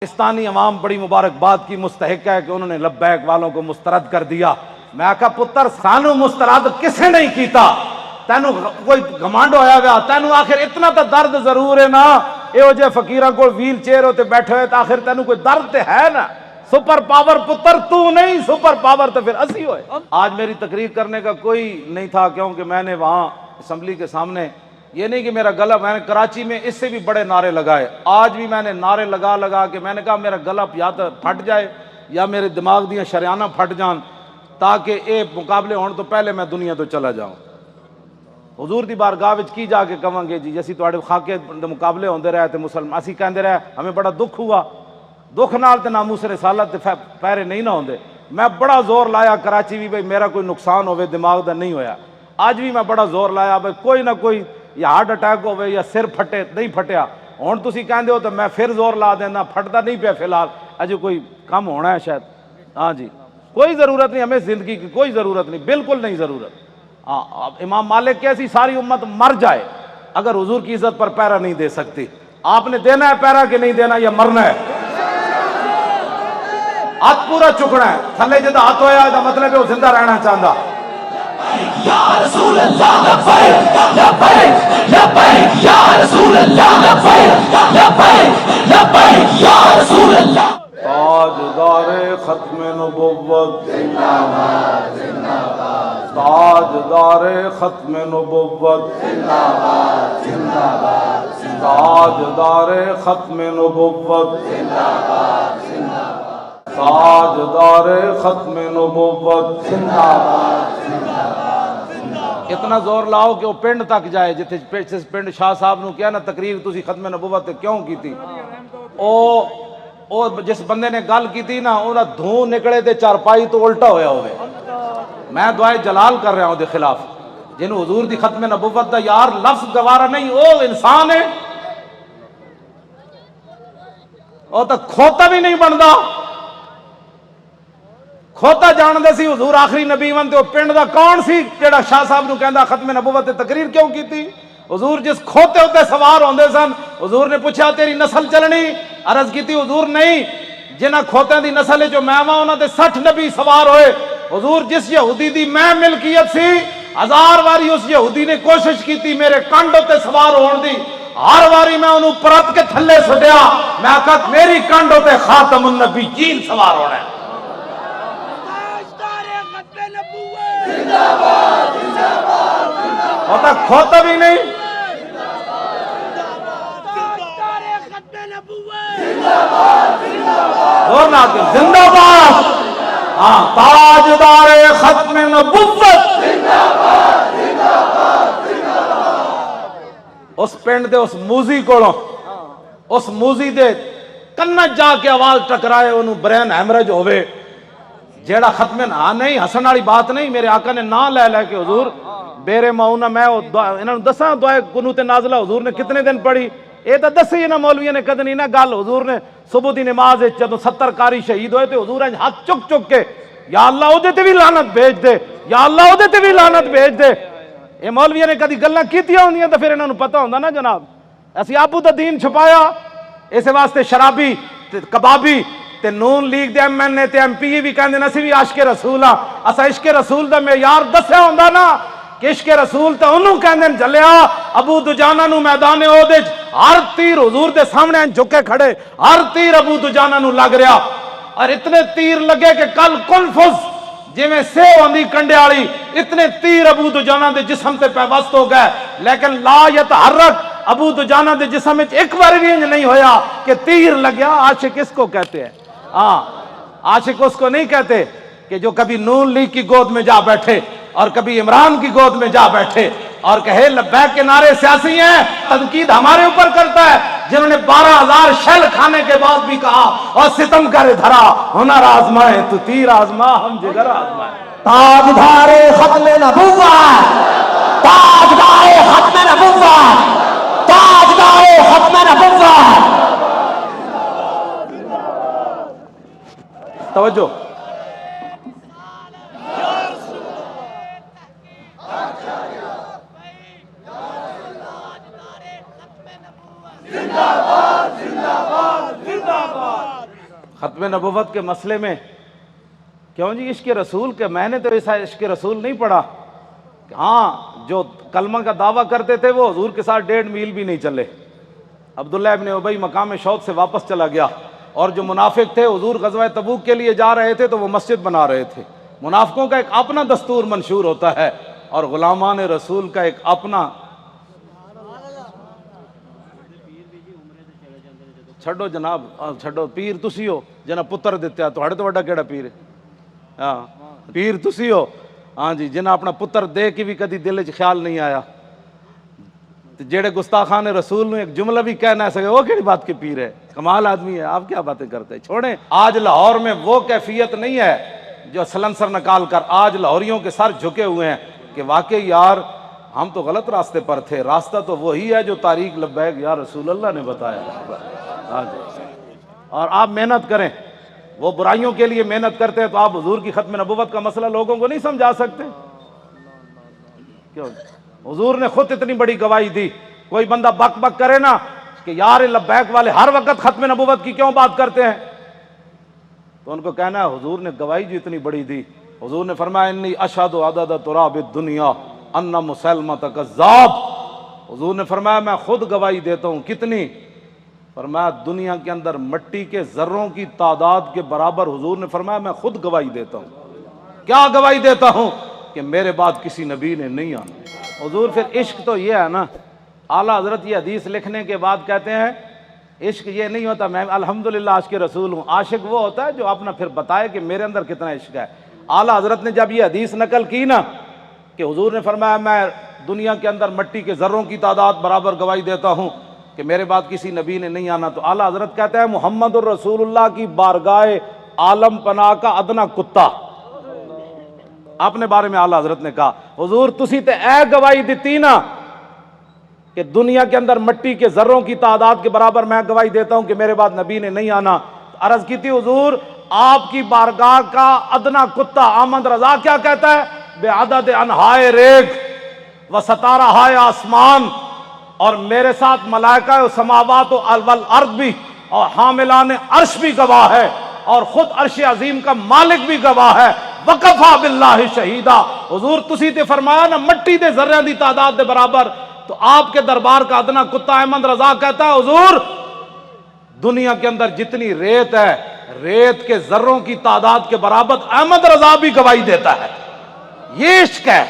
پاکستانی عوام بڑی مبارکباد کی مستحق ہے کہ انہوں نے لبیک والوں کو مسترد کر دیا۔ میں کہا پتر سانو مسترد کسے نہیں کیتا، تینو کوئی گھمنڈ ہویا گیا، تینو آخر اتنا تو درد ضرور ہے نا، یہ جے فقیراں کو ویل چیئر ہوتے بیٹھے ہوئے تو آخر تینو کوئی درد تے ہے نا۔ سپر پاور پتر تو نہیں، سپر پاور تو پھر اسی ہوئے۔ آج میری تقریر کرنے کا کوئی نہیں تھا، کیونکہ میں نے وہاں اسمبلی کے سامنے یہ نہیں کہ میرا گلا، میں نے کراچی میں اس سے بھی بڑے نعرے لگائے، آج بھی میں نے نعرے لگا کے میں نے کہا میرا گلا یا تو پھٹ جائے یا میرے دماغ دیاں شریانہ پھٹ جان، تاکہ اے مقابلے ہون تو پہلے میں دنیا تو چلا جاؤں۔ حضور دی بارگاہ وچ کی جا کے کہاں گے جی اسی تواڈے خاکے مقابلے ہوندے رہے تے مسلمان اسی کہندے رہے ہمیں بڑا دکھ ہوا، دکھ نال تے ناموس رسالت تے پیرے نہیں نہ ہوندے۔ میں بڑا زور لایا کراچی بھی بھئی میرا کوئی نقصان ہوئے دماغ دا نہیں ہویا، آج بھی میں بڑا زور لایا بھئی کوئی نہ کوئی یا ہارٹ اٹیک ہوئے یا سر پھٹے، نہیں پھٹیا، ہون تسی کہندے ہو تو میں پھر زور لا دینا، پھٹتا نہیں پیا فی الحال، اجے کوئی کم ہونا ہے شاید۔ ہاں جی کوئی ضرورت نہیں، ہمیں زندگی کی کوئی ضرورت نہیں، بالکل نہیں ضرورت۔ امام مالک کیسی ساری امت مر جائے اگر حضور کی عزت پر پیرا نہیں دے سکتی۔ آپ نے دینا ہے پیرا کہ نہیں دینا، یا مرنا ہے؟ ہاتھ پورا چکنا ہے، تھلے جدہ ہاتھ ہویا ہے مطلب ہے وہ زندہ رہنا چاہتا۔ یا رسول اللہ لبیک لبیک لبیک یا رسول اللہ لبیک لبیک لبیک یا رسول اللہ۔ تاجدار ختم نبوت زندہ باد زندہ باد، تاجدار ختم نبوت زندہ باد زندہ باد، تاجدار ختم نبوت زندہ باد زندہ باد، تاجدار ختم نبوت زندہ باد زندہ باد۔ اتنا زور لاؤ کہ وہ پنڈ تک جائے، جتنے پنڈ شاہ صاحب نو کیا نا تقریر تسی ختم نبوت کیوں کی تھی، او جس بندے نے گل کی تھی نا انہاں دھوں نکلے تے چارپائی تو الٹا ہویا ہوئے۔ میں دعائے جلال کر رہا ہوں دے خلاف، جنہوں حضور دی ختم نبوت دا یار لفظ گوارا نہیں، او انسان ہے، او تا کھوتا بھی نہیں بندا، کھوتا جان دے سی حضور آخری نبی ون تے او پنڈ دا کون سی جیڑا شاہ صاحب نو کہندا ختم نبوت تے تقریر کیوں کی تھی؟ حضور جس کھوتے ہوتے سوار ہوندے سن، حضور نے پوچھا تیری نسل چلنی؟ عرض کی تھی حضور نہیں، جنہ کھوتیں دی نسل جو میں وہاں انہاں دے 60 نبی سوار ہوئے۔ حضور جس یہودی دی میں ملکیت سی، 1000 واری اس یہودی نے کوشش کی تھی میرے کانڈ ہوتے سوار ہون دی، ہر واری میں انہوں پرت کے تھلے سٹیا، میں کہا میری کانڈ ہوتے خاتم النبیین سوار ہونا ہے۔ ہوتا کھوتا بھی نہیں، اور نہ کہ زندہ باد، ہاں تاجدار ختم نبوت، اس پنڈ دے اس موزی کوڑوں، اس موزی دے کنج جا کے آواز ٹکرائے انہوں برین ہیمرج ہوئے، جیڑا ختم نہ نہیں ہسن والی بات نہیں، میرے آقا نے نہ لے لے کے حضور بیرے ماؤنہ میں انہوں نے دساں دعائے قنوت نازلہ حضور نے کتنے دن پڑھی، اے تا دسی نا مولویوں نے کدنی نا گل، حضور نے صبح دی نماز جب 70 قاری شہید ہوئے تھے حضور نے ہاتھ چک چک کے یا اللہ او دے تے بھی لعنت بھیج دے، یا اللہ او دے تے بھی لعنت بھیج دے۔ اے مولویوں نے کدی گلاں کیتیاں ہوندیاں تے پھر انہاں نوں پتہ ہوندا نا جناب، اسی ابو دا دین چھپایا، اس واسطے شرابی تے کبابی تے نون لیگ دے ایم این اے تے ایم پی بھی کہندے اسی بھی عاشق رسول ہاں، اسا عشق رسول دا معیار دسیا ہوندا نا کہ عشق رسول تے انہوں کہندے جلیا ابو دجانہ نو میدان احد وچ ہر تیر حضور دے سامنے جھکے کھڑے، ہر تیر ابو دجانہ نو لگ رہا، اور اتنے تیر لگے کہ کل کنفذ جی میں سے ہوندی کنڈے والی، اتنے تیر ابو دجانہ دے جسم تے پیوست ہو گئے، لیکن لا یتحرک ابو دجانہ دے جسم وچ ایک بار بھی نہیں ہویا کہ تیر لگیا۔ عاشق اس کو کہتے ہیں، ہاں عاشق اس کو نہیں کہتے کہ جو کبھی نون لیگ کی گود میں جا بیٹھے اور کبھی عمران کی گود میں جا بیٹھے اور کہے لبیک کے نعرے سیاسی ہیں، تنقید ہمارے اوپر کرتا ہے، جنہوں نے 12,000 شیل کھانے کے بعد بھی کہا اور ستم کرے دھرا ہنر آزمائے تو تیر آزما ہم جگر آزمائے۔ تاجدار ختم نبوت، تاجدار ختم نبوت، تاجدار ختم نبوت۔ توجہ، زندہ باد زندہ باد زندہ باد۔ ختم نبوت کے مسئلے میں کیوں جی عشق رسول کے، میں نے تو ایسا عشق رسول نہیں پڑھا. ہاں جو کلمہ کا دعویٰ کرتے تھے وہ حضور کے ساتھ 1.5 میل بھی نہیں چلے. عبداللہ ابن ابی مقام شوق سے واپس چلا گیا. اور جو منافق تھے حضور غزوہ تبوک کے لیے جا رہے تھے تو وہ مسجد بنا رہے تھے. منافقوں کا ایک اپنا دستور منشور ہوتا ہے اور غلامان رسول کا ایک اپنا. چھڈو جناب، چھڈو. پیر تسی ہو جنہ پتر دیتے تو ہڑے تو وڈا کیڑا پیر ہے؟ ہاں پیر تسی ہو ہاں جی، جنہ اپنا پتر دے کے بھی کدی دل چ خیال نہیں آیا. جیڑے گستاخان رسول نے ایک جملہ بھی کہہ نہ سکے وہ کیڑی بات کے پیر ہے؟ کمال آدمی ہے. آپ کیا باتیں کرتے ہیں؟ چھوڑیں. آج لاہور میں وہ کیفیت نہیں ہے جو سلنسر نکال کر آج لاہوریوں کے سر جھکے ہوئے ہیں کہ واقعی یار ہم تو غلط راستے پر تھے. راستہ تو وہی ہے جو طریق لبیک یا رسول اللہ نے بتایا. ہاں جی. اور آپ محنت کریں. وہ برائیوں کے لیے محنت کرتے ہیں تو آپ حضور کی ختم نبوت کا مسئلہ لوگوں کو نہیں سمجھا سکتے؟ کیوں؟ حضور نے خود اتنی بڑی گواہی دی. کوئی بندہ بک بک کرے نا کہ یار لبیک والے ہر وقت ختم نبوت کی کیوں بات کرتے ہیں، تو ان کو کہنا ہے حضور نے گواہی جو اتنی بڑی دی. حضور نے فرمایا انی اشہد عدد تراب الدنیا ان مسلمۃ کذاب. حضور نے فرمایا میں خود گواہی دیتا ہوں. کتنی؟ فرمایا دنیا کے اندر مٹی کے ذروں کی تعداد کے برابر. حضور نے فرمایا میں خود گواہی دیتا ہوں. کیا گواہی دیتا ہوں؟ کہ میرے بعد کسی نبی نے نہیں آنا. حضور پھر عشق تو یہ ہے نا، اعلیٰ حضرت یہ حدیث لکھنے کے بعد کہتے ہیں عشق یہ نہیں ہوتا میں الحمدللہ عاشق رسول ہوں. عاشق وہ ہوتا ہے جو اپنا پھر بتائے کہ میرے اندر کتنا عشق ہے. اعلیٰ حضرت نے جب یہ حدیث نقل کی نا کہ حضور نے فرمایا میں دنیا کے اندر مٹی کے ذروں کی تعداد برابر گواہی دیتا ہوں کہ میرے بعد کسی نبی نے نہیں آنا، تو اعلیٰ حضرت کہتے ہیں محمد الرسول اللہ کی بارگاہ عالم پناہ کا ادنا کتا. اپنے بارے میں اعلیٰ حضرت نے کہا حضور تسی تے اے گواہی دیتی نا کہ دنیا کے اندر مٹی کے ذروں کی تعداد کے برابر میں گواہی دیتا ہوں کہ میرے بعد نبی نے نہیں آنا. عرض کی تھی حضور آپ کی بارگاہ کا ادنا کتا احمد رضا کیا کہتا ہے؟ بے عدد انہائے ریگ و ستارہائے آسمان، اور میرے ساتھ ملائکہ و سماوات و والارض بھی اور حاملان عرش بھی گواہ ہے اور خود عرش عظیم کا مالک بھی گواہ ہے. وکفا باللہ شہیدا. حضور تسی تے فرمایا نا مٹی دے ذرے دی تعداد دے برابر، تو آپ کے دربار کا ادنا کتا احمد رضا کہتا ہے حضور دنیا کے اندر جتنی ریت ہے ریت کے ذروں کی تعداد کے برابر احمد رضا بھی گواہی دیتا ہے. یہ عشق ہے.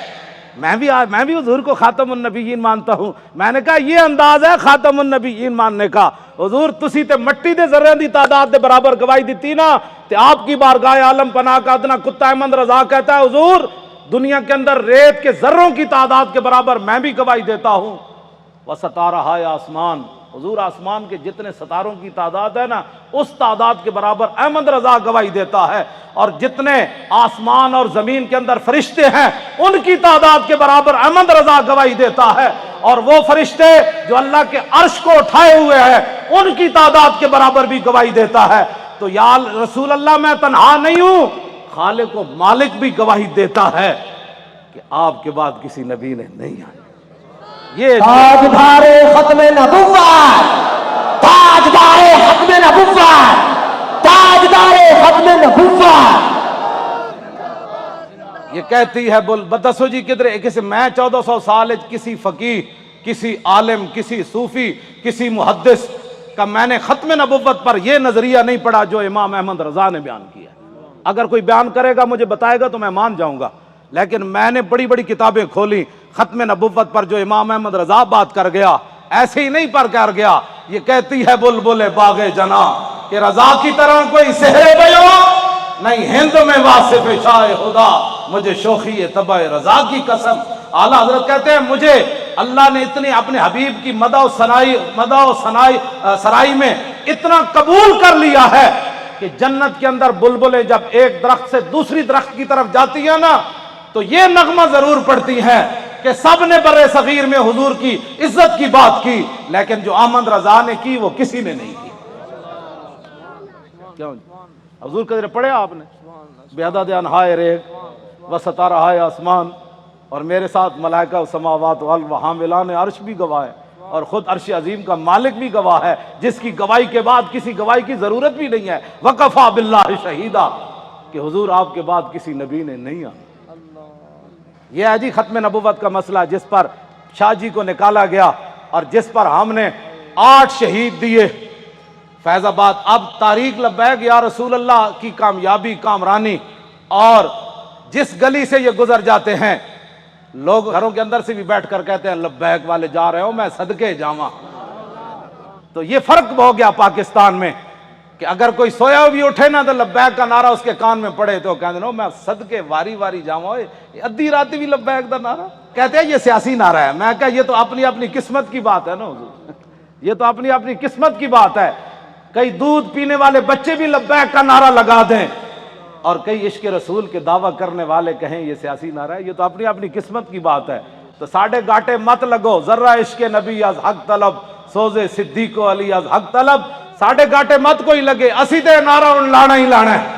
میں بھی حضور کو خاتم النبیین مانتا ہوں. میں نے کہا یہ انداز ہے خاتم النبیین ماننے کا. حضور تسی تے مٹی دے ذرے دی تعداد دے برابر گواہی دیتی نا تے آپ کی بارگاہ عالم پناہ کا ادنا کتا احمد رضا کہتا ہے حضور دنیا کے اندر ریت کے ذروں کی تعداد کے برابر میں بھی گواہی دیتا ہوں. وستارہائے آسمان، حضور آسمان کے جتنے ستاروں کی تعداد ہے نا اس تعداد کے برابر احمد رضا گواہی دیتا ہے. اور جتنے آسمان اور زمین کے اندر فرشتے ہیں ان کی تعداد کے برابر احمد رضا گواہی دیتا ہے. اور وہ فرشتے جو اللہ کے عرش کو اٹھائے ہوئے ہیں ان کی تعداد کے برابر بھی گواہی دیتا ہے. تو یا رسول اللہ میں تنہا نہیں ہوں، خالق و مالک بھی گواہی دیتا ہے کہ آپ کے بعد کسی نبی نے نہیں آنا. یہ تاجدار ختم نبوت، تاجدار ختم نبوت، تاجدار ختم نبوت. یہ کہتی ہے بول بتسو جی کدھر کسی میں 1400 سال کسی فقیہ کسی عالم کسی صوفی کسی محدث کا میں نے ختم نبوت پر یہ نظریہ نہیں پڑھا جو امام احمد رضا نے بیان کیا. اگر کوئی بیان کرے گا مجھے بتائے گا تو میں مان جاؤں گا، لیکن میں نے بڑی بڑی کتابیں کھولی ختم نبوت پر جو امام احمد رضا بات کر گیا ایسے ہی نہیں پر کر گیا. یہ کہتی ہے بلبل باغ جنا کہ رضا کی طرح کوئی سحر بیان نہیں ہند میں واصف شاہ خدا، مجھے شوخی طبع رضا کی قسم. اعلیٰ حضرت کہتے ہیں مجھے اللہ نے اتنی اپنے حبیب کی مدح و سرائی میں اتنا قبول کر لیا ہے کہ جنت کے اندر بلبلیں جب ایک درخت سے دوسری درخت کی طرف جاتی ہیں نا تو یہ نغمہ ضرور پڑتی ہیں کہ سب نے برے صغیر میں حضور کی عزت کی بات کی، لیکن جو احمد رضا نے کی وہ کسی نے نہیں کی. کیوں حضور قدر پڑھے آپ نے بے عدد انہائے ریگ و ستارہائے آسمان، اور میرے ساتھ ملائکہ و سماوات والارض و حاملان عرش بھی گواہ ہے. اور خود عرش عظیم کا مالک بھی گواہ ہے، جس کی گواہی کے بعد کسی گواہی کی ضرورت بھی نہیں ہے، وَكَفَى بِاللَّهِ شَهِيدًا، کہ حضور آپ کے بعد کسی نبی نے نہیں آنا۔ یہ ہے جی ختم نبوت کا مسئلہ، جس پر شاہ جی کو نکالا گیا اور جس پر ہم نے 8 شہید دیے فیض آباد۔ اب تاریخ لبیک یا رسول اللہ کی کامیابی کامرانی، اور جس گلی سے یہ گزر جاتے ہیں لوگ گھروں کے اندر سے بھی بیٹھ کر کہتے ہیں لبیک والے جا رہے ہو، میں صدقے جاواں۔ تو یہ فرق ہو گیا پاکستان میں کہ اگر کوئی سویا بھی اٹھے نا تو لبیک کا نعرہ اس کے کان میں پڑے تو کہتے ہیں میں صدقے واری واری جاواں، ادھی رات بھی لبیک دا نعرہ کہتے ہیں یہ سیاسی نعرہ ہے۔ میں کہا یہ تو اپنی اپنی قسمت کی بات ہے نا حضور، یہ تو اپنی اپنی قسمت کی بات ہے۔ کئی دودھ پینے والے بچے بھی لبیک کا نعرہ لگا دیں اور کئی عشق رسول کے دعویٰ کرنے والے کہیں یہ سیاسی نعرہ ہے، یہ تو اپنی اپنی قسمت کی بات ہے۔ تو ساڑھے گاٹے مت لگو، ذرہ عشق نبی از حق طلب، سوزے صدیق و علی از حق طلب، ساڑھے گاٹے مت کوئی لگے، اسی تے نعرہ ان لانا ہی لانا ہے۔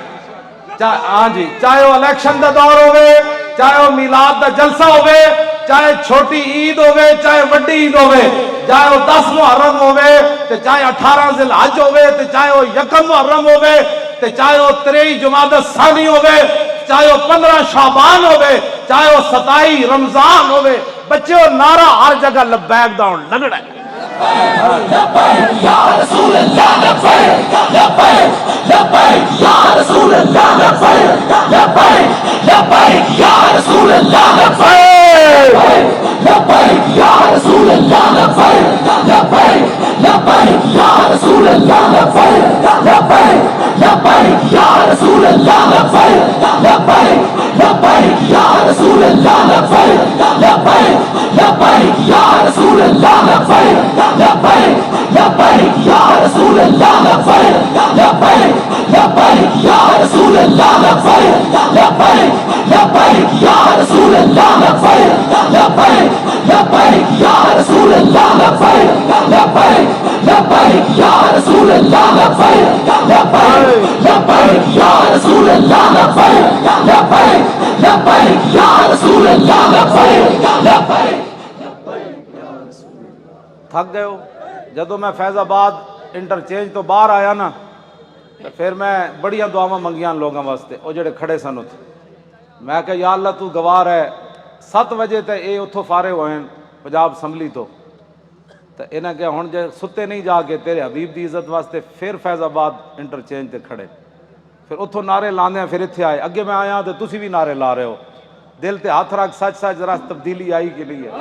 ہاں جی، چاہے وہ الیکشن دا دور ہوئے، چاہے وہ میلاد دا جلسہ ہوئے، چاہے چھوٹی عید ہوئے چاہے وڈی عید ہوئے، چاہے وہ 10 محرم ہوئے تے چاہے 18 ذی الحج ہوئے تے چاہے وہ 1 محرم ہوئے تے چاہے وہ 23 جمادی الثانی ہوئے، چاہے وہ 15 شعبان ہوئے، چاہے وہ 27 رمضان ہوئے، بچے وہ نعرہ ہر جگہ لبیک دا ہون لگڑا ہے۔ لبیک یا رسول اللہ، لبیک لبیک لبیک یا رسول اللہ، لبیک لبیک لبیک یا رسول اللہ، لبیک لبیک یا رسول اللہ، لبیک لبیک لبیک یا رسول اللہ، لبیک لبیک لبیک یا رسول اللہ، لبیک لبیک لبیک یا رسول اللہ، لبیک لبیک لبیک یا رسول اللہ، لبیک لبیک لبیک یا رسول اللہ، لبیک لبیک لبیک یا رسول اللہ، لبیک لبیک لبیک یا رسول اللہ، لبیک لبیک لبیک یا رسول اللہ، لبیک لبیک لبیک یا رسول اللہ، لبیک لبیک لبیک یا رسول اللہ، لبیک لبیک لبیک یا رسول اللہ، لبیک لبیک۔ تھک گئے ہو؟ جدو میں فیض آباد انٹرچینج تو باہر آیا نا تو پھر میں بڑیاں دعاواں منگیاں لوگوں واسطے، وہ جڑے کھڑے سن اتھے، میں کہ یا اللہ تو گوار ہے 7 بجے تے اے اتھوں فارغ ہوئے پنجاب اسمبلی تو انہیں کہ ہن جے ستے نہیں جا کے تیرے حبیب دی عزت واسطے پھر فیض آباد انٹرچینج تے کھڑے، پھر اتھوں نعرے لاندے ہیں، پھر اتھے آئے، اگے میں آیا تو تسی بھی نعرے لا رہے ہو، دل تے ہاتھ رکھ، سچ سچ ذرا تبدیلی آئی کہ نہیں ہے؟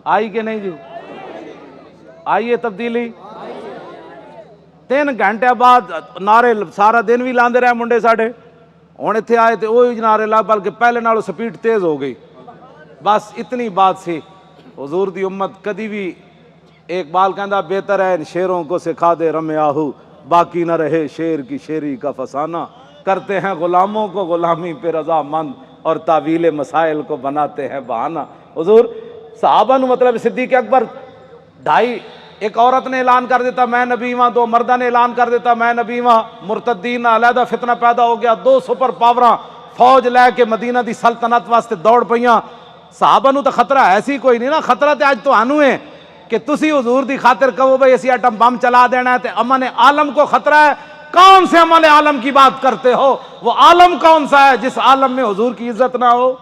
آئی کہ نہیں جی؟ آئی ہے تبدیلی؟ 3 گھنٹے بعد نعرے سارا دن بھی لاندے رہے منڈے ساڑھے، ہن اتھے آئے تے وہی نعرے لا، بلکہ پہلے نالوں سپیڈ تیز ہو گئی۔ بس اتنی بات سی، حضور دی امت کدی بھی، ایک بال کہندا بہتر ہے ان شیروں کو سکھا دے رم آہو، باقی نہ رہے شیر کی شیری کا فسانہ، کرتے ہیں غلاموں کو غلامی پہ رضا مند اور تعویل مسائل کو بناتے ہیں بہانہ۔ حضور صحابہ نو مطلب صدیق اکبر 2.5، ایک عورت نے اعلان کر دیتا میں نبی ہاں، 2 مردہ نے اعلان کر دیتا میں نبی ہاں، مرتدین علیحدہ فتنہ پیدا ہو گیا، 2 سپر پاوراں فوج لے کے مدینہ دی سلطنت واسطے دوڑ پئیاں۔ صحابہ نو تو خطرہ ایسی کوئی نہیں نا، خطرہ تے آج تو آنو ہے کہ تسی حضور دی خاطر کہو بھئی اسی ایٹم بم چلا دینا ہے تے امن عالم کو خطرہ ہے۔ کون سے امن عالم کی بات کرتے ہو؟ وہ عالم کون سا ہے جس عالم میں حضور کی عزت نہ ہو؟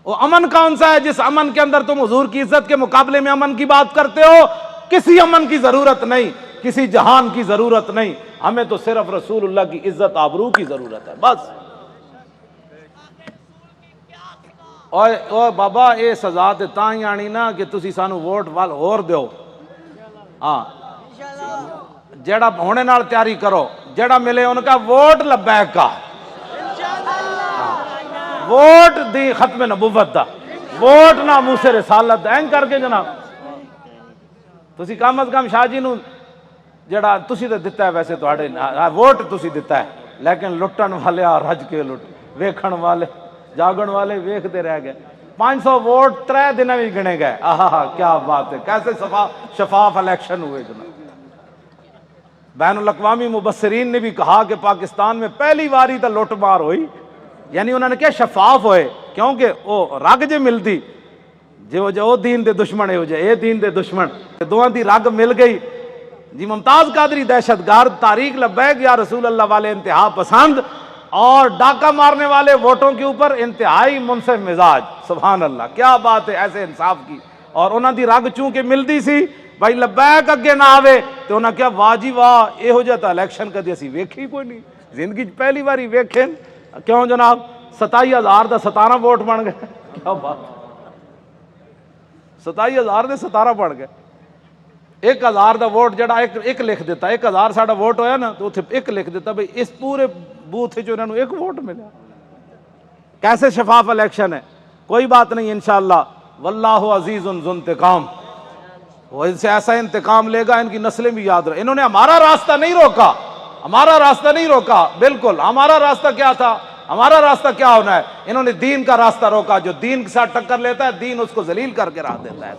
وہ امن کون سا ہے جس امن کے اندر تم حضور کی عزت کے مقابلے میں امن کی بات کرتے ہو؟ کسی امن کی ضرورت نہیں، کسی جہان کی ضرورت نہیں، ہمیں تو صرف رسول اللہ کی عزت آبرو کی ضرورت ہے بس۔ اوے بابا اے سزا تے تاں ہی آنی نا کہ تسی سانو ووٹ وال ہور دیو، ہاں جیڑا ہونے نال تیاری کرو، جیڑا ملے ان کا ووٹ لبیک کا، ووٹ دی ختم نبوت دا، ووٹ نہ موسے رسالت دا، این کر کے جناب تسی کم از کم شاہ جی نو جڑا تسی تے دتا ہے، ویسے تواڈے ووٹ تسی دتا ہے، لیکن لٹن والے رج کے لٹ، ویکھن والے جاگن والے ویکھتے رہ گئے۔ 500 ووٹ 3 دن میں گنے گئے، آہا کیا بات ہے، کیسے شفاف الیکشن ہوئے جناب۔ بین الاقوامی مبصرین نے بھی کہا کہ پاکستان میں پہلی باری تو لوٹ مار ہوئی، یعنی انہوں نے کیا شفاف ہوئے، کیونکہ وہ رگ جے ملتی جو دین دے دشمن ہے جو اے دین دے دشمن دوہاں دی رگ مل گئی جی ممتاز قادری دہشت گرد تاریخ لبیک یا رسول اللہ والے انتہا پسند اور ڈاکہ مارنے والے ووٹوں کے اوپر انتہائی منصف مزاج. سبحان اللہ کیا بات ہے ایسے انصاف کی. اور انہاں دی رگ چونکہ ملتی سی بھائی لبیک اگے نہ آوے تو انہاں کیا واہ جی واہ یہو جہا الیکشن کدی اسی ویکھی کوئی نہیں زندگی پہلی باری ویکھیں. کیوں جناب 27,000 دا 17 ووٹ بن گئے. کیا بات 27,000 دے 17 بن گئے. 1,000 دا ووٹ جڑا ایک لکھ دیتا 1,000 ساڈا ووٹ ہویا نا تو اتنے ایک لکھ دیتا بھئی اس پورے بوتھ جو انہوں نے ایک ووٹ ملا. کیسے شفاف الیکشن ہے. کوئی بات نہیں انشاءاللہ واللہ عزیز ذو انتقام. وہ ان سے ایسا انتقام لے گا ان کی نسلیں بھی یاد رہے. انہوں نے ہمارا راستہ نہیں روکا ہمارا راستہ نہیں روکا. بالکل ہمارا راستہ کیا تھا ہمارا راستہ کیا ہونا ہے. انہوں نے دین کا راستہ روکا. جو دین کے ساتھ ٹکر لیتا ہے دین اس کو ذلیل کر کے راہ دیتا ہے.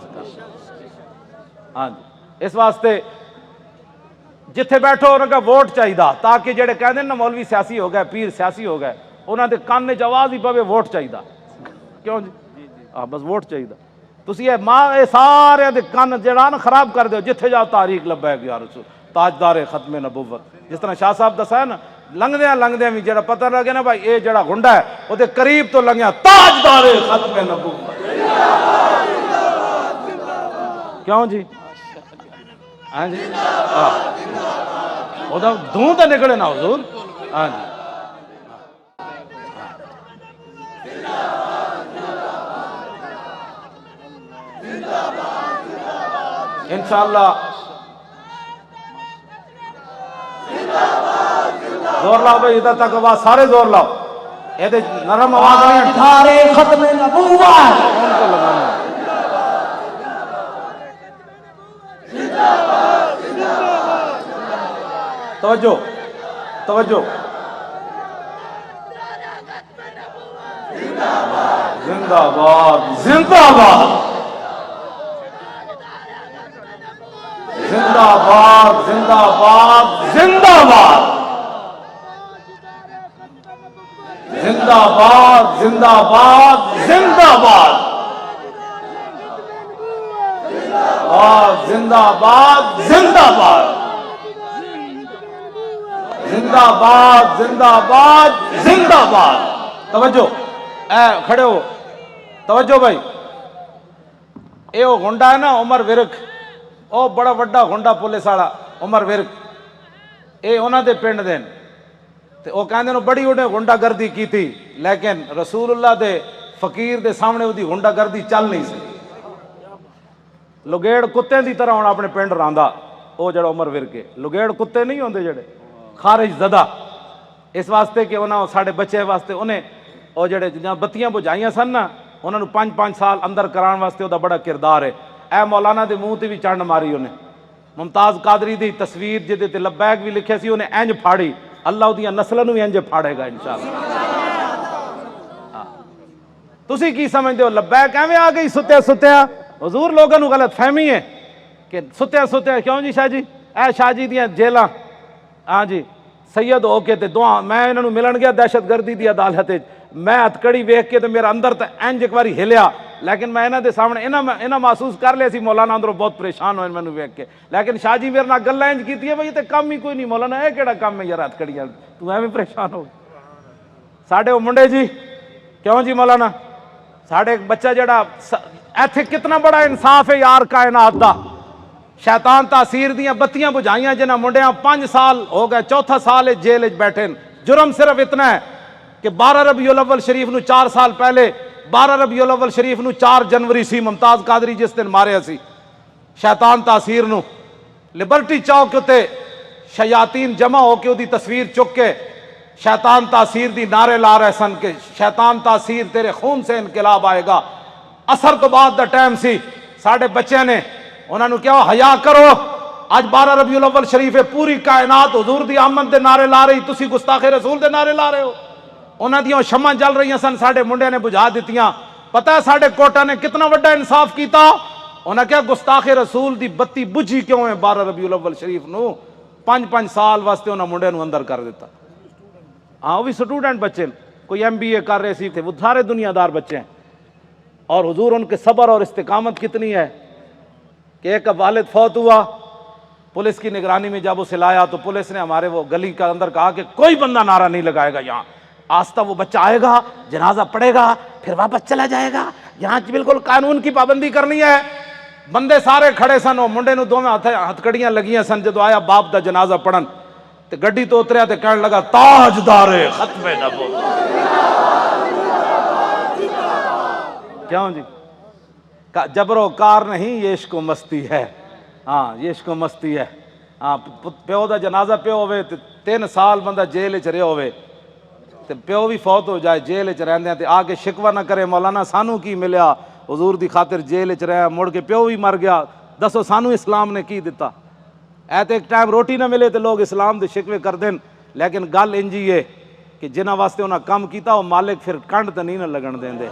ہاں جی اس واسطے جتھے بیٹھو انہوں کا ووٹ چاہیے تاکہ جڑے کہتے ہیں نا مولوی سیاسی ہو گئے پیر سیاسی ہو گئے انہوں نے کان وچ آواز ہی پوے ووٹ چاہیے. کیوں جی ہاں بس ووٹ چاہیے. تسی یہ سارے دے کان جڑا نا خراب کر دیو. جتھے جاؤ تاریخ لبیک یا رسول تاجدار ختم نبوت. جس طرح شاہ صاحب دسا ہے نا لنگدیاں بھی جڑا پتہ لگے نا بھائی اے جڑا گنڈا ہے وہ دے قریب تو لنگیا تاجدار ختم نبوت. کیوں جی ہاں جی وہ دھوں تو نکلے نا حضور. ہاں جی انشاءاللہ زور لاؤ بھائی ادھر تک آواز سارے زور لاؤ. یہ نرم آواز نہیں تاجدار ختم نبوت. کون کو لگانا ہے. توجہ توجہ زندہ باد زندہ باد زندہ باد زندہ باد زندہ باد زندہ باد زندہ باد زندہ باد زندہ باد زندہ باد زندہ باد زندہ باد زندہ باد. توجہ اے کھڑے ہو توجہ بھائی. اے وہ گنڈا ہے نا عمر ورک او بڑا وڈا گنڈا پولیس والا عمر ورک اے انہاں دے پنڈ دے تے او کہندے نے بڑی انہیں گنڈا گردی کیتی لیکن رسول اللہ دے فقیر دے سامنے اودی گنڈا گردی چل نہیں سکی. لگیڑ کتے دی طرح ہن اپنے پنڈ راندا او جڑا عمر ورک ہے. لگیڑ کتے نہیں ہوندے جڑے خارج زدہ اس واسطے کہ انہوں ساڑھے بچے واسطے انہیں وہ جڑے بتیاں بجھائیاں سن نا انہوں نے 5 سال اندر کران واسطے وہ بڑا کردار ہے. اے مولانا دے منہ تے بھی چنڈ ماری انہیں. ممتاز قادری دی تصویر جدے تے لبیک بھی لکھے سی انہیں انج پھاڑی. اللہ دیاں نسلوں بھی انج پھاڑے گا انشاءاللہ. تسی کی سمجھتے ہو لبیک ایویں آ گئی ستیا حضور لوگوں کو غلط فہمی ہے کہ ستیا کیوں جی شاہ جی اے شاہ جی دیاں جیلاں ہاں جی سید ہو کے تے دعا میں انہوں ملن گیا دہشت گردی دی عدالت میں ہتکڑی ویکھ کے تے میرا اندر تے انج ایک باری ہلیا لیکن میں انہاں دے سامنے انہاں محسوس کر لیا سی مولانا اندروں بہت پریشان ہوئے مینوں ویکھ کے. لیکن شاہ جی میرے نال گلاں انج کیتی ہے بھئی تے کم ہی کوئی نہیں مولانا اے کیڑا کم ہے یار ہتکڑیاں تو ایویں پریشان ہو ساڈے او منڈے جی. کیوں جی مولانا ساڈے ایک بچہ جڑا ایتھے کتنا بڑا انصاف ہے یار کائنات دا. شیطان تاثیر دیاں بتیاں بجھائیاں جنہاں منڈیاں 5 سال ہو گئے 4تھا سال جیل بیٹھے. جرم صرف اتنا ہے کہ 12 ربیع الاول شریف نو 4 سال پہلے 12 ربیع الاول شریف نو 4 جنوری سی ممتاز قادری جس دن ماریا سی شیطان تاثیر نو لبرٹی چوک تے شیاطین جمع ہو کے دی تصویر چک کے شیطان تاثیر دی نعرے لا رہے سن کہ شیطان تاثیر تیرے خون سے انقلاب آئے گا. اثر تو بعد دا ٹائم سی ساڑھے بچے نے انہوں نے کیا حیا کرو. آج 12 ربیع الاول شریف ہے پوری کائنات حضور دی آمد دے نعرے لا رہی تسی گستاخ رسول دے نعرے لا رہے ہو. انہاں دیاں شمع جل رہی سن ساڑھے منڈے نے بجھا دیتیاں. پتہ ہے ساڑھے کوٹا نے کتنا وڈا انصاف کیتا. انہاں کیا گستاخ رسول دی بتی بجھی کیوں ہے 12 ربیع الاول شریف نو 5 سال واسطے انہاں منڈے نو اندر کر دیتا. ہاں وہ بھی سٹوڈنٹ بچے کوئی MBA کر رہے سی تھے، وہ سارے دنیا دار بچے ہیں. اور حضور ان کے صبر اور استقامت کتنی ہے کہ ایک والد فوت ہوا، پولیس کی نگرانی میں جب اسے لایا تو پولیس نے ہمارے وہ گلی کا اندر کہا کہ کوئی بندہ نعرہ نہیں لگائے گا یہاں. آستہ وہ بچہ آئے گا، جنازہ پڑے گا، پھر واپس چلا جائے گا. یہاں بالکل قانون کی پابندی کرنی ہے. بندے سارے کھڑے سن، وہ منڈے نو دو میں ہتھکڑیاں لگیاں سن. جدو آیا باپ دا جنازہ پڑھن تے گڈی تو اتریا تے کہنے لگا تاجدار ختم نبوت. کیوں جی؟ جبر و کار نہیں، یہ عشق و مستی ہے. ہاں یہ عشق و مستی ہے. ہاں پیو دا جنازہ پیو ہوئے تے 3 سال بندہ جیل چ رہے ہوئے تے پیو بھی فوت ہو جائے جیل چ رہندے تے آ کے شکوہ نہ کرے مولانا سانو کی ملیا، حضور دی خاطر جیل چ رہا، مڑ کے پیو بھی مر گیا، دسو سانو اسلام نے کی دیتا؟ ایت ایک ٹائم روٹی نہ ملے تے لوگ اسلام دے شکوے کر دین. لیکن گل انجی ہے کہ جنہاں واسطے انہاں کم کیتا وہ مالک پھر کنڈ تے نہیں نہ لگن دیندے.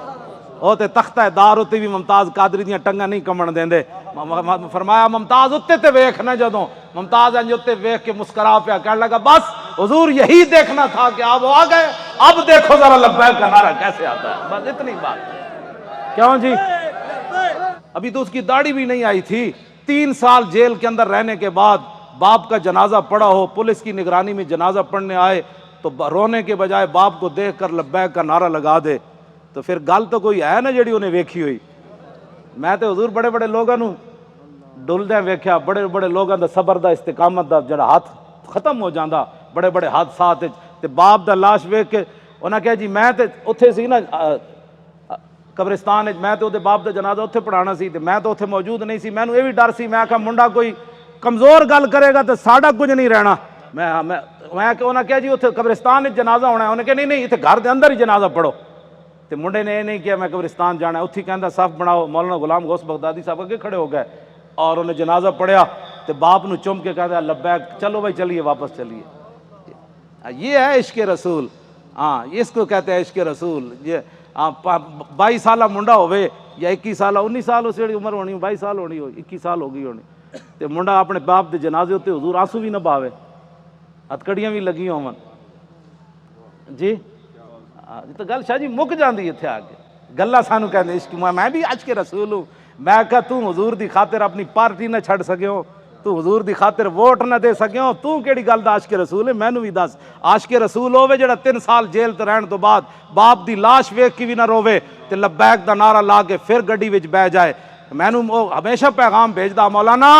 وہ تے تختہ دار اتے بھی ممتاز قادری دیاں ٹنگاں نہیں کمن دیندے. فرمایا ممتاز اتے تے ویکھ نہ، جدوں ممتاز انج اتے ویکھ کے مسکرا پیا کہنے لگا بس حضور یہی دیکھنا تھا کہ آپ آ گئے، اب دیکھو ذرا لبیک کا نعرہ کیسے آتا ہے. بس اتنی بات. کیوں جی؟ ابھی تو اس کی داڑھی بھی نہیں آئی تھی. 3 سال جیل کے اندر رہنے کے بعد باپ کا جنازہ پڑا ہو، پولیس کی نگرانی میں جنازہ پڑھنے آئے تو رونے کے بجائے باپ کو دیکھ کر لبیک کا نعرہ لگا دے تو پھر گل تو کوئی ہے نا جڑی انہیں ویکھی ہوئی. میں تو حضور بڑے بڑے لوگوں ڈلدے ویکھیا، بڑے بڑے لوگوں دا صبر دا استقامت دا جڑا ہاتھ ختم ہو جاندا بڑے بڑے حادثات تے باپ دا لاش ویکھ کے انہاں کہا جی میں تے اتھے سی نا قبرستان میں تو باپ دا جنازہ اتھے پڑھانا سی تے میں تو اتھے موجود نہیں سی. میں نو یہ بھی ڈر سی، میں آکھا منڈا کوئی کمزور گل کرے گا تو ساڈا کچھ نہیں رہنا. میں انہاں کہا جی اتھے قبرستان جنازہ ہونا ہے. انہیں کہا نہیں اتھے گھر دے اندر ہی جنازہ پڑھو. تے منڈے نے یہ نہیں کیا میں قبرستان جانا ہے. اتھی کہندا صف بناؤ. مولانا غلام غوث بغدادی صاحب اگے کھڑے ہو گئے اور انہیں جنازہ پڑھیا تے باپ نو چم کے کہتا لبیک، چلو بھائی چلیے واپس چلیے. یہ ہے عشق رسول. ہاں اس کو کہتے ہیں عشق رسول. یہ 22 سالہ منڈا ہوئے یا 21 سالہ 19 سال اس جڑی عمر ہونی 22 سال ہونی ہو 21 سال ہو گئی ہونی تے منڈا اپنے باپ دے جنازے ہوتے حضور آنسو بھی نہ باوے، ہتکڑیاں بھی لگی ہون. جی تو گل شاہ جی مک جاندی اتھے آ کے گلاں سانو کہندے عشق. میں بھی عشق رسول ہوں. میں کہا تو حضور دی خاطر اپنی پارٹی نہ چھڑ سکے ہو، تو حضور دی خاطر ووٹ نہ دے سکے ہو، تو کیڑی گل دا عاشق رسول ہے؟ مینوں بھی دس. عاشق رسول ہوے جڑا 3 سال جیل تے رہن تو بعد باپ دی لاش ویکھ کے بھی نہ رووے تے لبیک دا نعرہ لا کے پھر گڈی وچ بہ جائے. مینوں ہمیشہ پیغام بھیجدا مولانا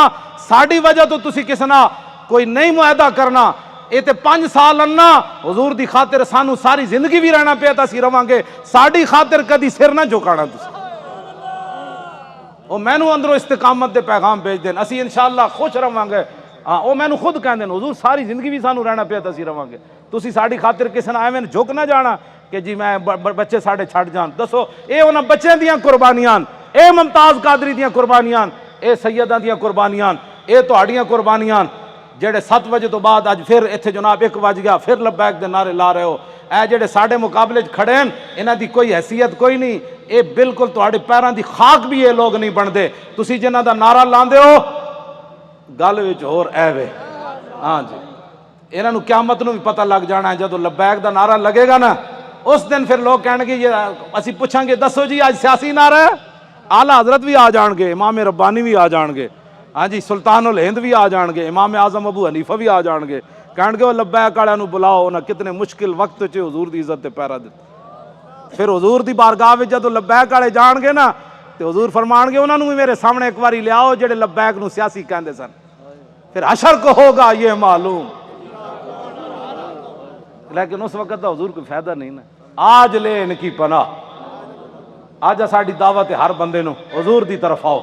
ساڈی وجہ تو تسی کس نہ کوئی نہیں معاہدہ کرنا. یہ تے 5 سال انا حضور دی خاطر سانو ساری زندگی بھی رہنا پیا تا سی رواں گے، ساڈی خاطر کدی سر نہ جھکانا تسی. وہ مینوں اندروں استقامت دے پیغام بھیج دین، اسی انشاءاللہ خوش رواں گے. ہاں وہ مینوں خود کہندے حضور ساری زندگی بھی سانو رہنا پیا تے سی رواں گے، تسی ساڈی خاطر کسے نہ ایویں جھک نہ جانا کہ جی میں بچے ساڈے چھڈ جان. دسو اے انہاں بچیاں دیاں قربانیاں، اے ممتاز قادری دیاں قربانیاں، اے سیداں دیاں قربانیاں، اے تہاڈیاں قربانیاں جڑے 7 بجے تو بعد اج پھر اتھے جناب 1 بج گیا پھر لبیک دے نعرے لا رہے ہو. اے جڑے ساڈے مقابلے کھڑے ہیں انہاں دی کوئی حیثیت کوئی نہیں. اے بالکل تہاڈے پیراں دی خاک بھی یہ لوگ نہیں بنتے. تسی جنہاں دا نعرہ لاندے ہو گل وچ ہور اے وے. ہاں جی انہاں نو قیامت نو بھی پتہ لگ جانا ہے جدوں لبیک دا نعرہ لگے گا نا اس دن پھر لوگ کہن گے یہ اسی پوچھاں گے دسو جی آج سیاسی نعرہ ہے؟ اعلیٰ حضرت بھی آ جان گے، امام ربانی بھی آ جان گے، ہاں جی سلطان الہند بھی آ جان گے، امام اعظم ابو حنیفہ بھی آ جان گے. کہن گے وہ لبیک والے نو بلاؤ، انہاں کتنے مشکل وقت چ حضور دی عزت تے پیرا دتے. پھر حضور دی بارگاہ وچ جدوں لبیک والے جان گے نا تے حضور فرمان گے انہاں نو بھی میرے سامنے ایک واری لیاؤ جڑے لبیک نو سیاسی کہندے سن. پھر حشر کو ہوگا یہ معلوم. لیکن اس وقت دا حضور کوئی فائدہ نہیں نا. آج لے ان کی پناہ. آج ساڈی دعوت ہے ہر بندے نو حضور دی طرف آؤ.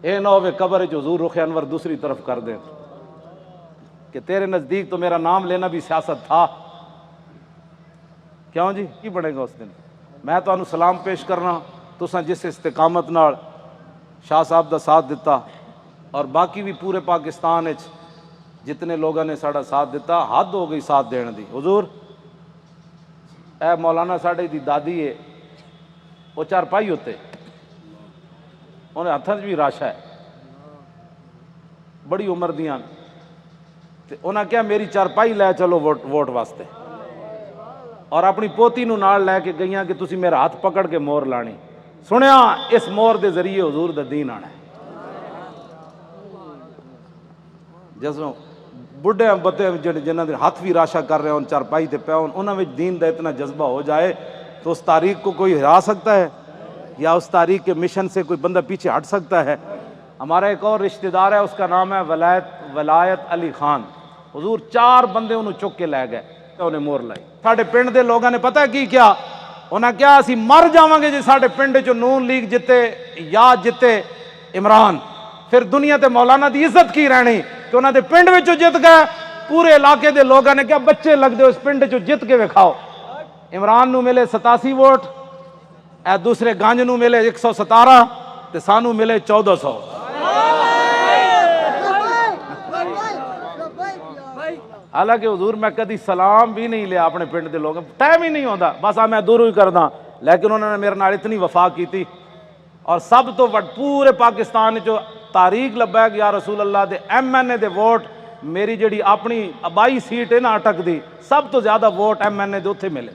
اے نہ ہوئے قبر وچ حضور رخ انور دوسری طرف کر دیں کہ تیرے نزدیک تو میرا نام لینا بھی سیاست تھا. کیوں جی کی بنے گا اس دن؟ میں تو انہوں سلام پیش کرنا تساں جس استقامت نال شاہ صاحب دا ساتھ دیتا اور باقی بھی پورے پاکستان وچ جتنے لوگوں نے ساڈا ساتھ دیتا حد ہو گئی ساتھ دین دی. حضور اے مولانا ساڈے دی دادی ہے وہ چارپائی ہوتے انہیں ہاتھ بھی راشا ہے بڑی عمر دیاں تے انہاں کیا میری چارپائی لے چلو ووٹ واسطے. اور اپنی پوتی نو نال لے کے گئیاں کہ تسی میرا ہاتھ پکڑ کے مور لانی. سنیا اس مور دے ذریعے حضور دا دین آنا ہے. جسوں بڈھے بتے جنہاں دے ہاتھ بھی راشا کر رہے ہوں چارپائی تے پے ہون انہاں وچ دین دا اتنا جذبہ ہو جائے تو اس تاریخ کو کوئی ہرا سکتا ہے یا اس تاریخ کے مشن سے کوئی بندہ پیچھے ہٹ سکتا ہے؟ ہمارا ایک اور رشتہ دار ہے، اس کا نام ہے ولایت علی خان. حضور 4 بندے انہوں چک کے لے گئے، انہیں مور لائی. ساڈے پنڈ دے لوگوں نے پتہ کی کیا؟ انہاں کیا اسی مر جاواں گے جی ساڈے پنڈ چ نون لیگ جتے یا جتے عمران، پھر دنیا تے مولانا دی عزت کی رہنی کہ انہاں دے پنڈ وچوں جت گئے. پورے علاقے دے لوگوں نے کیا بچے لگ دے اس پنڈ چوں جت کے وکھاؤ. عمران نو ملے 87 ووٹ، اے دوسرے گانج نو ملے 117 تے سانو ملے 1400. حالانکہ حضور میں کدی سلام بھی نہیں لیا اپنے پنڈ دے لوگوں، ٹائم ہی نہیں ہوتا، بس میں دوروں ہی کردا. لیکن انہوں نے میرے نال اتنی وفا کی تھی. اور سب تو پورے پاکستان جو تاریخ لبا کہ یا رسول اللہ دے ایم این اے دے ووٹ میری جڑی اپنی آبائی سیٹ ہے نا اٹک دی، سب تو زیادہ ووٹ ایم این اے دے اتھے ملے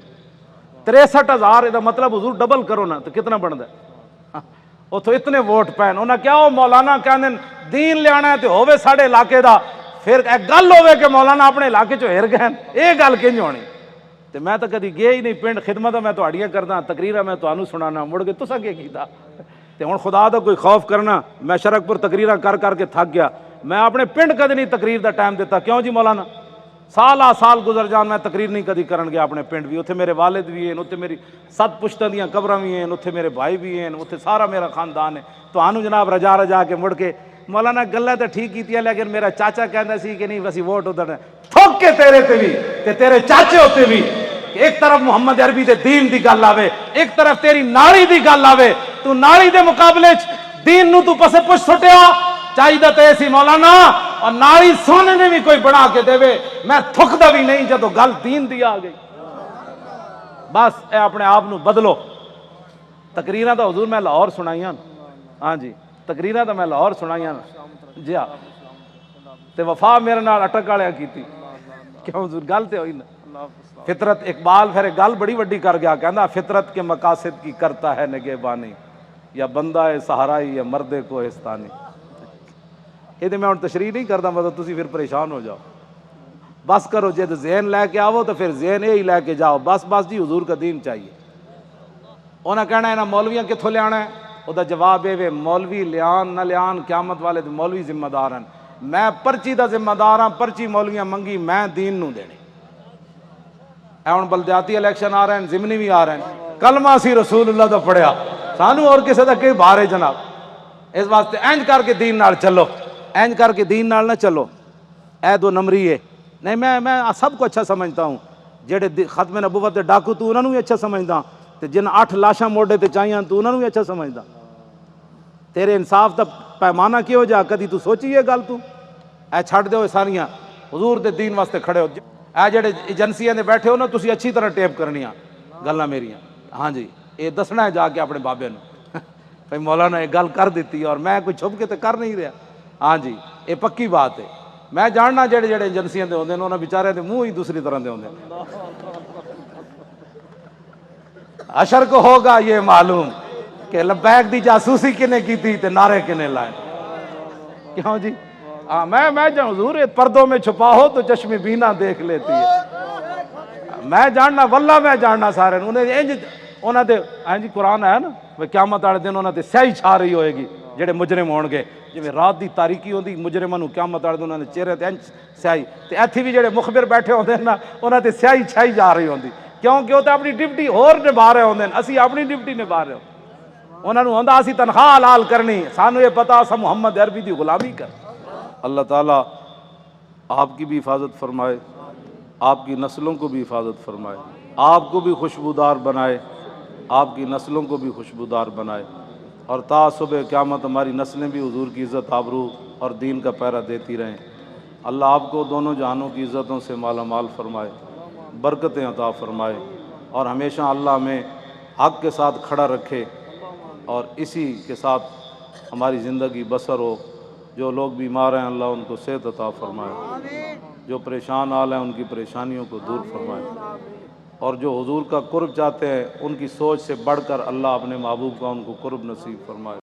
63,000. دا مطلب حضور ڈبل کرو نا تو کتنا بنتا ہے؟ اتھوں اتنے ووٹ پین. انہاں کیا وہ مولانا کہندے دین لیانا ہے تے ہووے ساڈے علاقے دا، پھر ایک گل ہوے کہ مولانا اپنے علاقے چوں ہر گئے، یہ گل کنج ہونی؟ تے میں تو کدی گیا ہی نہیں پنڈ. خدمت میں تہاڈیاں کردا، تقریراں میں تانوں سنانا، مڑ کے تساں کی کیتا؟ تے ہن خدا دا کوئی خوف کرنا. میں شرک پور تقریراں کر کر کے تھک گیا. میں اپنے پنڈ کدی نہیں تقریر دا ٹائم دیتا. کیوں جی مولانا؟ سال گزر جان میں تقریر نہیں کدی کرن گیا اپنے پنڈ بھی. اتھے میرے والد بھی ہیں، اتھے میری 7 پشتاں دیاں قبراں بھی ہیں، اتھے میرے بھائی بھی ہیں، اتھے سارا میرا خاندان ہے. تانوں جناب رجا کے مڑ کے مولانا گلاں تے ٹھیک کیتیاں، لیکن میرا چاچا کہندا سی کہ نہیں اسی ووٹ ادھر تھوک کے تیرے تے بھی تے تیرے چاچے ہوتے بھی. ایک طرف محمد عربی دے دین دی گل آوے، ایک طرف تیری ناڑی دی گل آوے، تو ناڑی دے مقابلے دین نو تو پسے پچھ سٹیا. چاہیے تے سی مولانا اور ناڑی سونے نے بھی کوئی بنا کے دے. میں تھکدا بھی نہیں جدو گل دین دی آ گئی. بس اے اپنے آپ نو بدلو. تقریراں تو حضور میں لاہور سنائیاں. ہاں جی تقریراں تو میں لاہور سنائیاں. جی ہاں تے وفا میرے نال اٹک والے کیتی. کیوں حضور گل تے ہوئی نا. فطرت اقبال پھر ایک گل بڑی وڈی کر گیا، کہندا فطرت کے مقاصد کی کرتا ہے نگہبانی، یا بندہ ہے صحرائی یا مرد کوہستانی. یہ میں ہوں تشریح نہیں کرتا، مطلب تسی پھر پریشان ہو جاؤ. بس کرو جد ذہن لے کے آو تو پھر ذہن یہی لے کے جاؤ. بس جی حضور کا دین چاہیے. انہیں کہنا ہے نا مولویاں کتوں لیا ہے؟ وہ جواب یہ مولوی لیان نہ لیان قیامت والے تو مولوی ذمہ دار ہیں. میں پرچی دا ذمہ دار ہاں. پرچی مولویاں منگی، میں دین نو دینی. اے ہن بلدیاتی الیکشن آ رہے ہیں، ضمنی بھی آ رہے ہیں. کلمہ سی رسول اللہ دا پڑھیا، سانو اور کسی دا کئی بار ہے جناب. اس واسطے اینج کر کے دین نال چلو، اینج کر کے دین نال نہ چلو. اے 2 نمبری ہے نہیں. میں سب کو اچھا سمجھتا ہوں. جڑے ختم نبوت دے ڈاکو تو انہوں بھی اچھا سمجھدا، تے جن 8 لاشاں موڈے تے چاہیاں تو انہوں بھی اچھا سمجھدا. تیرے انصاف دا پیمانہ کیوں جا؟ کدی تو سوچی یہ گل؟ تو اے چھڈ دیو ساریاں، حضور دے دین واسطے کھڑے ہو. اے جڑے ایجنسیاں دے بیٹھے ہو نا، تسی اچھی طرح ٹیپ کرنیاں گلاں میریاں. ہاں جی یہ دسنا ہے جا کے اپنے بابے نو بھائی مولانا یہ گل کر دیتی اور میں کوئی چھپ کے تے کر نہیں رہا. ہاں جی یہ پکی بات ہے. میں جاننا جڑے ایجنسیاں دے ہوندے نے انہاں بیچارے دے منہ ہی دوسری طرح دے ہوندے نے. حشر کو ہوگا یہ معلوم کہ لبیک دی جاسوسی کنے کی تھی تے نعرے کنے لائے. کیوں جی؟ میں جان حضور پردوں میں چھپا ہو تو چشم بینا دیکھ لیتی ہے. میں جاننا واللہ میں جاننا سارے انہاں دے. ہاں جی قرآن ہے نا قیامت والے دن انہاں تے سیاہی چھا رہی ہوئے گی جڑے مجرم ہون گے. جی رات دی تاریکی ہوندی مجرماں نوں قیامت والے دن انہاں دے چہرے تے سیاہی، تے ایتھے بھی جڑے مخبر بیٹھے ہوندے نا انہاں تے سیاہی چھائی جا رہی ہوندی. کیونکہ وہ تو اپنی ڈیوٹی ہور نبھا رہے ہوندے، اسی اپنی ڈیوٹی نبھا رہے ہوں. انہاں نوں ہوندا اسی تنخواہ حلال کرنی، سانو یہ پتا اسا محمد عربی دی غلامی کر. اللہ تعالیٰ آپ کی بھی حفاظت فرمائے، آپ کی نسلوں کو بھی حفاظت فرمائے، آپ کو بھی خوشبودار بنائے، آپ کی نسلوں کو بھی خوشبودار بنائے، اور تا صبح قیامت ہماری نسلیں بھی حضور کی عزت آبرو اور دین کا پہرا دیتی رہیں. اللہ آپ کو دونوں جہانوں کی عزتوں سے مالا مال فرمائے، برکتیں عطا فرمائے، اور ہمیشہ اللہ ہمیں حق کے ساتھ کھڑا رکھے اور اسی کے ساتھ ہماری زندگی بسر ہو. جو لوگ بیمار ہیں اللہ ان کو صحت عطا فرمائے، جو پریشان حال ہیں ان کی پریشانیوں کو دور فرمائے. اور جو حضور کا قرب چاہتے ہیں ان کی سوچ سے بڑھ کر اللہ اپنے محبوب کا ان کو قرب نصیب فرمائے۔